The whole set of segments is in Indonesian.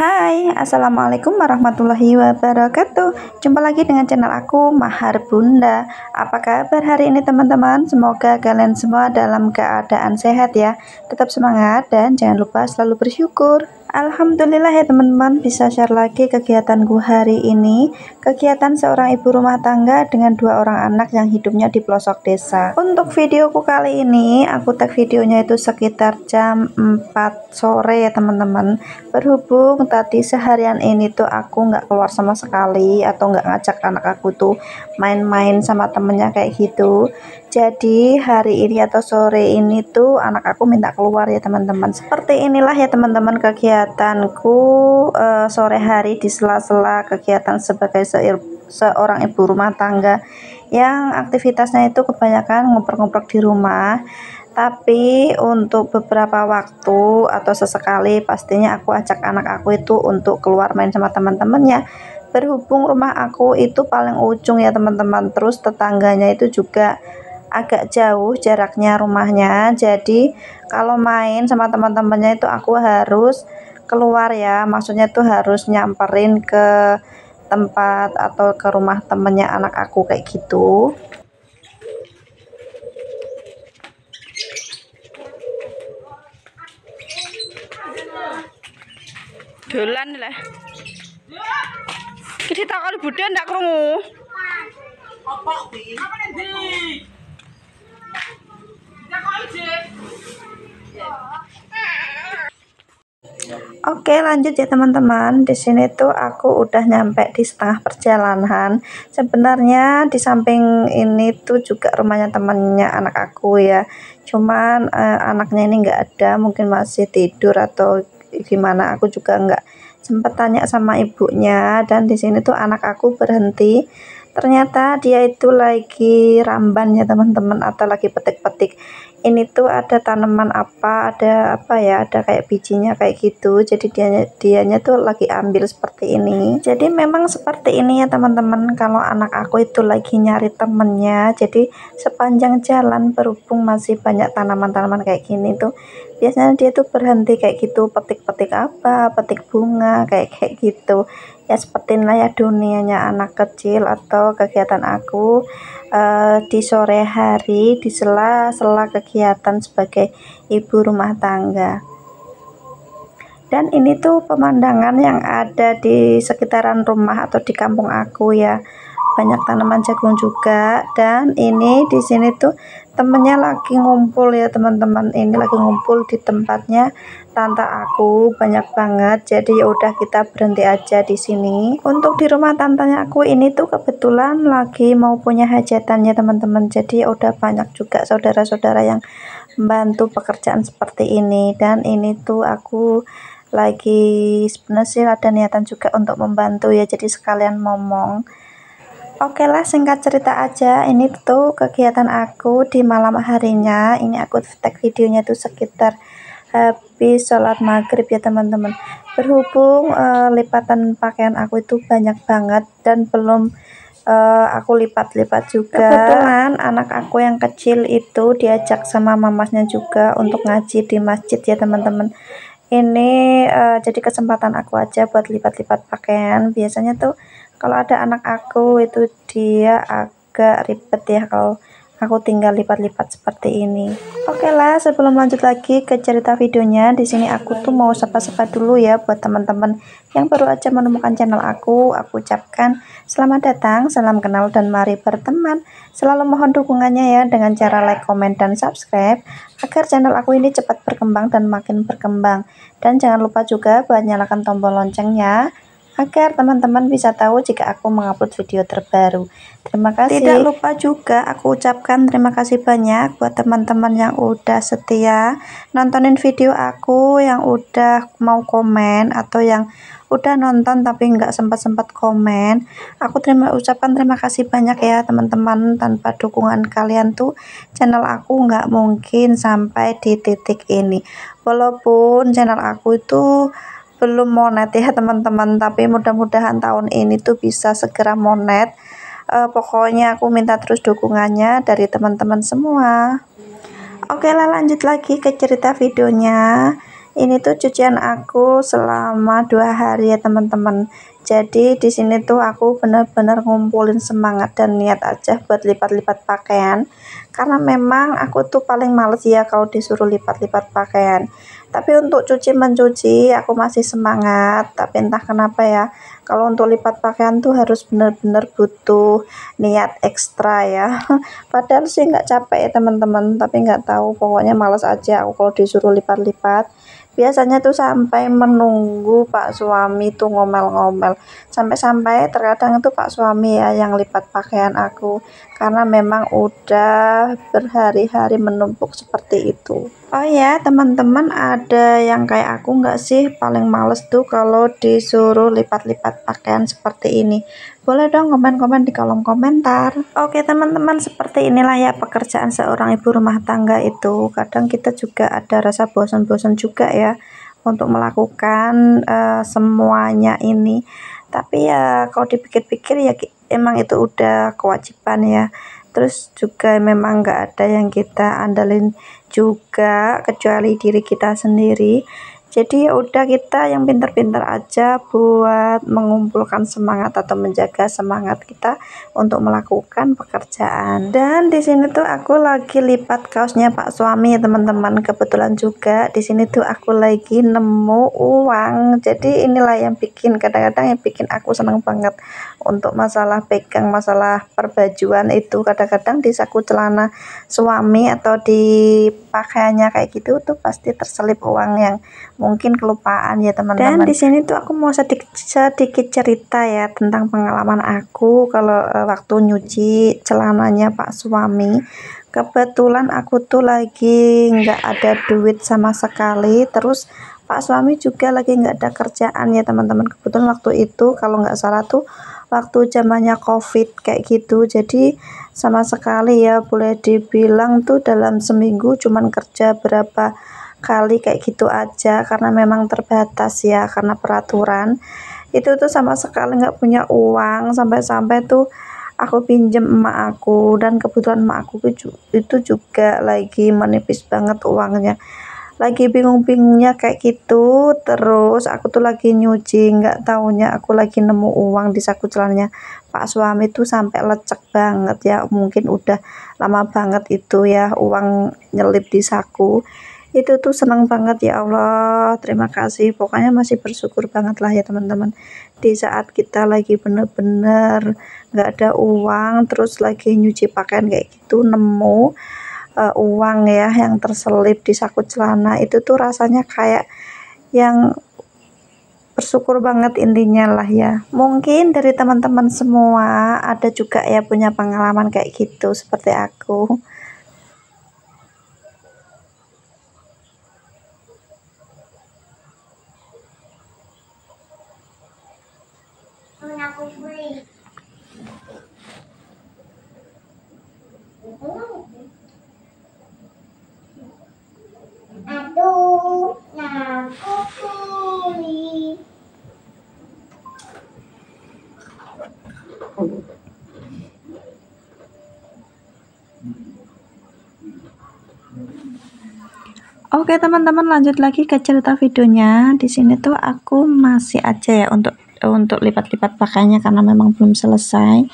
Hai, assalamualaikum warahmatullahi wabarakatuh. Jumpa lagi dengan channel aku, Mahar Bunda. Apa kabar hari ini teman-teman? Semoga kalian semua dalam keadaan sehat ya. Tetap semangat dan jangan lupa selalu bersyukur. Alhamdulillah ya teman-teman, bisa share lagi kegiatanku hari ini. Kegiatan seorang ibu rumah tangga dengan 2 orang anak yang hidupnya di pelosok desa. Untuk videoku kali ini, aku tag videonya itu sekitar jam 4 sore ya teman-teman. Berhubung tadi seharian ini tuh aku nggak keluar sama sekali atau nggak ngajak anak aku tuh main-main sama temennya kayak gitu. Jadi hari ini atau sore ini tuh anak aku minta keluar ya teman-teman. Seperti inilah ya teman-teman kegiatanku sore hari di sela-sela kegiatan sebagai seorang ibu rumah tangga yang aktivitasnya itu kebanyakan ngobrol-ngobrol di rumah. Tapi untuk beberapa waktu atau sesekali pastinya aku ajak anak aku itu untuk keluar main sama teman-temannya. Berhubung rumah aku itu paling ujung ya teman-teman, terus tetangganya itu juga agak jauh jaraknya rumahnya. Jadi kalau main sama teman-temannya itu aku harus keluar ya, maksudnya tuh harus nyamperin ke tempat atau ke rumah temennya anak aku kayak gitu. Dolan lah. Kita takon budhe ndak krungu. Apa kuwi? Apa ndi? Takoki Dik. Oke, lanjut ya teman-teman. Di sini tuh aku udah nyampe di setengah perjalanan. Sebenarnya di samping ini tuh juga rumahnya temannya anak aku ya. Cuman anaknya ini nggak ada, mungkin masih tidur atau gimana. Aku juga nggak sempat tanya sama ibunya. Dan di sini tuh anak aku berhenti. Ternyata dia itu lagi ramban ya teman-teman, atau lagi petik-petik. Ini tuh ada tanaman apa, ada apa ya, ada kayak bijinya kayak gitu. Jadi dianya tuh lagi ambil seperti ini. Jadi memang seperti ini ya teman-teman, kalau anak aku itu lagi nyari temennya. Jadi sepanjang jalan berhubung masih banyak tanaman-tanaman kayak gini tuh, biasanya dia tuh berhenti kayak gitu, petik-petik apa, petik bunga kayak gitu ya. Seperti inilah ya dunianya anak kecil atau kegiatan aku di sore hari di sela-sela kegiatan sebagai ibu rumah tangga. Dan ini tuh pemandangan yang ada di sekitaran rumah atau di kampung aku ya, banyak tanaman jagung juga. Dan ini di sini tuh temennya lagi ngumpul ya teman-teman, ini lagi ngumpul di tempatnya tante aku, banyak banget. Jadi ya udah kita berhenti aja di sini. Untuk di rumah tantenya aku ini tuh kebetulan lagi mau punya hajatan ya teman-teman. Jadi ya udah banyak juga saudara-saudara yang membantu pekerjaan seperti ini. Dan ini tuh aku lagi sebenarnya sih ada niatan juga untuk membantu ya, jadi sekalian ngomong. Oke lah, singkat cerita aja, ini tuh kegiatan aku di malam harinya. Ini aku tag videonya tuh sekitar habis sholat maghrib ya teman-teman. Berhubung lipatan pakaian aku itu banyak banget dan belum aku lipat-lipat juga. Kebetulan anak aku yang kecil itu diajak sama mamasnya juga untuk ngaji di masjid ya teman-teman. Ini jadi kesempatan aku aja buat lipat-lipat pakaian. Biasanya tuh kalau ada anak aku itu dia agak ribet ya kalau aku tinggal lipat-lipat seperti ini. Oke lah, sebelum lanjut lagi ke cerita videonya, di sini aku tuh mau sapa-sapa dulu ya buat teman-teman yang baru aja menemukan channel aku. Aku ucapkan selamat datang, salam kenal, dan mari berteman. Selalu mohon dukungannya ya dengan cara like, komen, dan subscribe agar channel aku ini cepat berkembang dan makin berkembang. Dan jangan lupa juga buat nyalakan tombol loncengnya agar teman-teman bisa tahu jika aku mengupload video terbaru. Terima kasih. Tidak lupa juga aku ucapkan terima kasih banyak buat teman-teman yang udah setia nontonin video aku, yang udah mau komen, atau yang udah nonton tapi nggak sempat komen. Aku ucapkan terima kasih banyak ya teman-teman. Tanpa dukungan kalian tuh channel aku nggak mungkin sampai di titik ini. Walaupun channel aku itu belum monet ya teman-teman, tapi mudah-mudahan tahun ini tuh bisa segera monet. Pokoknya aku minta terus dukungannya dari teman-teman semua. Oke lah, lanjut lagi ke cerita videonya. Ini tuh cucian aku selama 2 hari ya teman-teman. Jadi di sini tuh aku benar-benar ngumpulin semangat dan niat aja buat lipat-lipat pakaian. Karena memang aku tuh paling males ya kalau disuruh lipat-lipat pakaian. Tapi untuk cuci mencuci aku masih semangat. Tapi entah kenapa ya, kalau untuk lipat pakaian tuh harus benar-benar butuh niat ekstra ya. Padahal sih nggak capek ya teman-teman, tapi nggak tahu pokoknya males aja aku kalau disuruh lipat-lipat. Biasanya tuh sampai menunggu Pak suami tuh ngomel-ngomel. Sampai-sampai terkadang itu Pak suami ya yang lipat pakaian aku. Karena memang udah berhari-hari menumpuk seperti itu. Oh ya teman-teman, ada yang kayak aku nggak sih paling males tuh kalau disuruh lipat-lipat pakaian seperti ini? Boleh dong komen-komen di kolom komentar. Oke teman-teman, seperti inilah ya pekerjaan seorang ibu rumah tangga itu. Kadang kita juga ada rasa bosan-bosan juga ya untuk melakukan semuanya ini. Tapi ya kalau dipikir-pikir ya emang itu udah kewajiban ya. Terus juga memang nggak ada yang kita andalin juga kecuali diri kita sendiri. Jadi ya udah kita yang pintar-pintar aja buat mengumpulkan semangat atau menjaga semangat kita untuk melakukan pekerjaan. Dan di sini tuh aku lagi lipat kaosnya Pak suami ya teman-teman. Kebetulan juga di sini tuh aku lagi nemu uang. Jadi inilah yang bikin kadang-kadang yang bikin aku senang banget untuk masalah pegang masalah perbajuan itu. Kadang-kadang di saku celana suami atau di pakaiannya kayak gitu tuh pasti terselip uang yang mungkin kelupaan ya teman-teman. Dan di sini tuh aku mau sedikit cerita ya tentang pengalaman aku kalau waktu nyuci celananya Pak suami. Kebetulan aku tuh lagi nggak ada duit sama sekali, terus Pak suami juga lagi nggak ada kerjaan ya teman-teman. Kebetulan waktu itu kalau nggak salah tuh waktu zamannya COVID kayak gitu. Jadi sama sekali ya boleh dibilang tuh dalam seminggu cuman kerja berapa kali kayak gitu aja karena memang terbatas ya karena peraturan. Itu tuh sama sekali nggak punya uang, sampai-sampai tuh aku pinjem emak aku, dan kebetulan emak aku itu juga lagi menipis banget uangnya, lagi bingung-bingungnya kayak gitu. Terus aku tuh lagi nyuci, nggak taunya aku lagi nemu uang di saku celananya Pak suami tuh sampai lecek banget ya, mungkin udah lama banget itu ya uang nyelip di saku. Itu tuh senang banget ya Allah, terima kasih, pokoknya masih bersyukur banget lah ya teman-teman. Di saat kita lagi bener-bener nggak ada uang, terus lagi nyuci pakaian kayak gitu nemu uang ya yang terselip di saku celana, itu tuh rasanya kayak yang bersyukur banget intinya lah ya. Mungkin dari teman-teman semua ada juga ya punya pengalaman kayak gitu seperti aku. Aduh, aku kuli. Oke teman-teman, lanjut lagi ke cerita videonya. Di sini tuh aku masih aja ya untuk lipat-lipat pakaiannya karena memang belum selesai.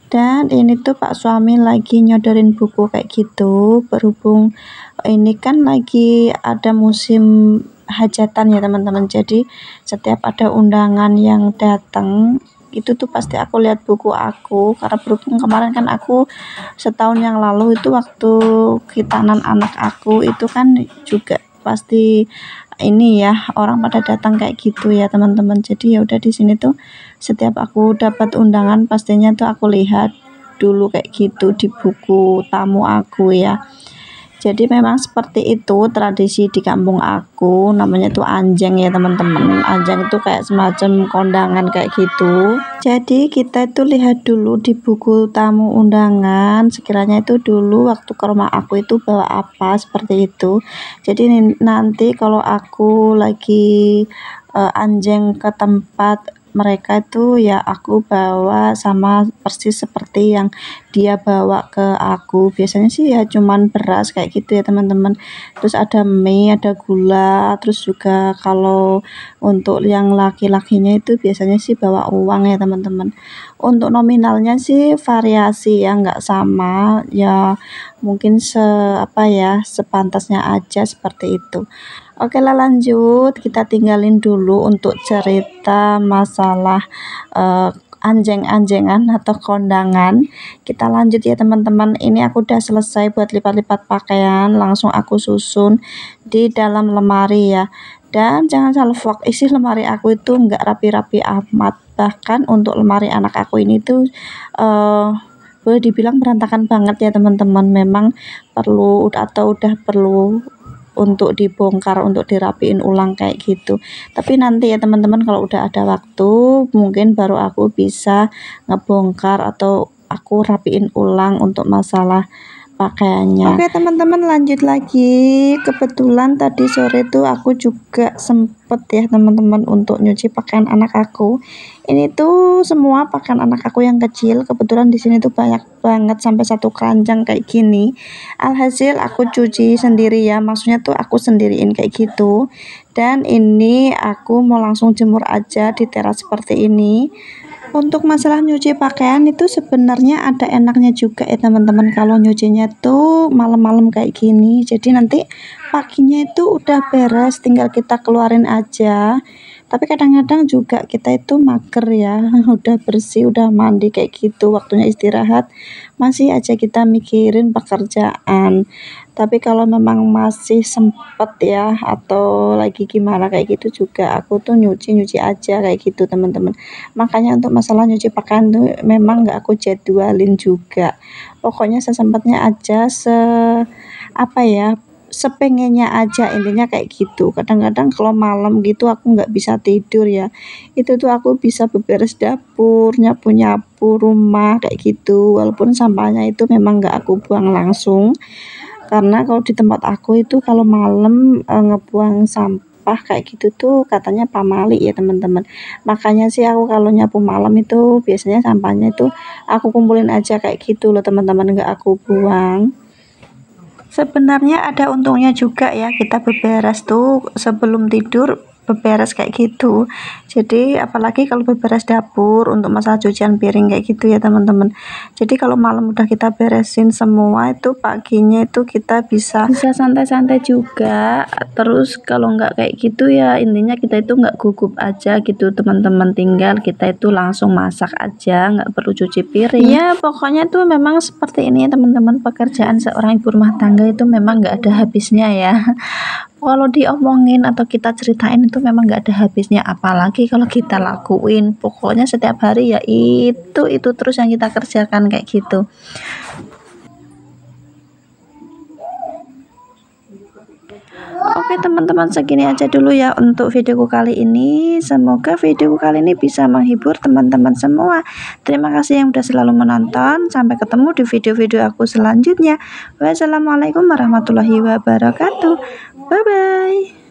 Dan ini tuh Pak suami lagi nyodorin buku kayak gitu, berhubung ini kan lagi ada musim hajatan ya teman-teman. Jadi setiap ada undangan yang datang itu tuh pasti aku lihat buku aku, karena berhubung kemarin kan aku setahun yang lalu itu waktu khitanan anak aku itu kan juga pasti ini ya orang pada datang kayak gitu ya teman-teman. Jadi ya udah di sini tuh setiap aku dapat undangan pastinya tuh aku lihat dulu kayak gitu di buku tamu aku ya. Jadi memang seperti itu tradisi di kampung aku, namanya tuh anjeng ya teman-teman. Anjeng itu kayak semacam kondangan kayak gitu. Jadi kita itu lihat dulu di buku tamu undangan, sekiranya itu dulu waktu ke rumah aku itu bawa apa seperti itu. Jadi nanti kalau aku lagi anjeng ke tempat mereka itu ya aku bawa sama persis seperti yang dia bawa ke aku. Biasanya sih ya cuman beras kayak gitu ya teman-teman, terus ada mie, ada gula, terus juga kalau untuk yang laki-lakinya itu biasanya sih bawa uang ya teman-teman. Untuk nominalnya sih variasi ya, nggak sama ya, mungkin sepantasnya aja seperti itu. Oke lah, lanjut kita tinggalin dulu untuk cerita masalah eh, anjeng-anjengan atau kondangan. Kita lanjut ya teman-teman. Ini aku udah selesai buat lipat-lipat pakaian, langsung aku susun di dalam lemari ya. Dan jangan salah vlog, isi lemari aku itu nggak rapi-rapi amat. Bahkan untuk lemari anak aku ini tuh boleh dibilang berantakan banget ya teman-teman. Memang perlu atau udah perlu untuk dibongkar, untuk dirapiin ulang kayak gitu. Tapi nanti ya teman-teman, kalau udah ada waktu mungkin baru aku bisa ngebongkar atau aku rapiin ulang untuk masalah pakaiannya. Oke teman-teman, lanjut lagi. Kebetulan tadi sore tuh aku juga sempet ya teman-teman untuk nyuci pakaian anak aku. Ini tuh semua pakaian anak aku yang kecil. Kebetulan di sini tuh banyak banget sampai satu keranjang kayak gini. Alhasil aku cuci sendiri ya, maksudnya tuh aku sendiriin kayak gitu. Dan ini aku mau langsung jemur aja di teras seperti ini. Untuk masalah nyuci pakaian itu sebenarnya ada enaknya juga ya teman-teman, kalau nyucinya tuh malam-malam kayak gini. Jadi nanti paginya itu udah beres, tinggal kita keluarin aja. Tapi kadang-kadang juga kita itu mager ya, udah bersih, udah mandi kayak gitu, waktunya istirahat masih aja kita mikirin pekerjaan. Tapi kalau memang masih sempet ya atau lagi gimana kayak gitu juga, aku tuh nyuci aja kayak gitu teman-teman. Makanya untuk masalah nyuci pakaian tuh memang nggak aku jadwalin juga, pokoknya sesempatnya aja, sepengennya aja, intinya kayak gitu. Kadang-kadang kalau malam gitu aku nggak bisa tidur ya, itu tuh aku bisa beberes dapur, nyapu-nyapu rumah kayak gitu. Walaupun sampahnya itu memang nggak aku buang langsung, karena kalau di tempat aku itu kalau malam ngebuang sampah kayak gitu tuh katanya pamali ya teman-teman. Makanya sih aku kalau nyapu malam itu biasanya sampahnya itu aku kumpulin aja kayak gitu loh teman-teman, nggak aku buang. Sebenarnya ada untungnya juga ya kita beberes tuh sebelum tidur, beberes kayak gitu. Jadi apalagi kalau beberes dapur untuk masalah cucian piring kayak gitu ya teman-teman. Jadi kalau malam udah kita beresin semua itu, paginya itu kita bisa santai-santai juga. Terus kalau nggak kayak gitu ya intinya kita itu nggak gugup aja gitu teman-teman, tinggal kita itu langsung masak aja, nggak perlu cuci piring ya. Pokoknya tuh memang seperti ini ya teman-teman, pekerjaan seorang ibu rumah tangga itu memang nggak ada habisnya ya. Kalau diomongin atau kita ceritain itu memang nggak ada habisnya, apalagi kalau kita lakuin. Pokoknya setiap hari ya itu terus yang kita kerjakan kayak gitu. Oke teman-teman, segini aja dulu ya untuk videoku kali ini. Semoga videoku kali ini bisa menghibur teman-teman semua. Terima kasih yang udah selalu menonton. Sampai ketemu di video-video aku selanjutnya. Wassalamualaikum warahmatullahi wabarakatuh. Bye bye.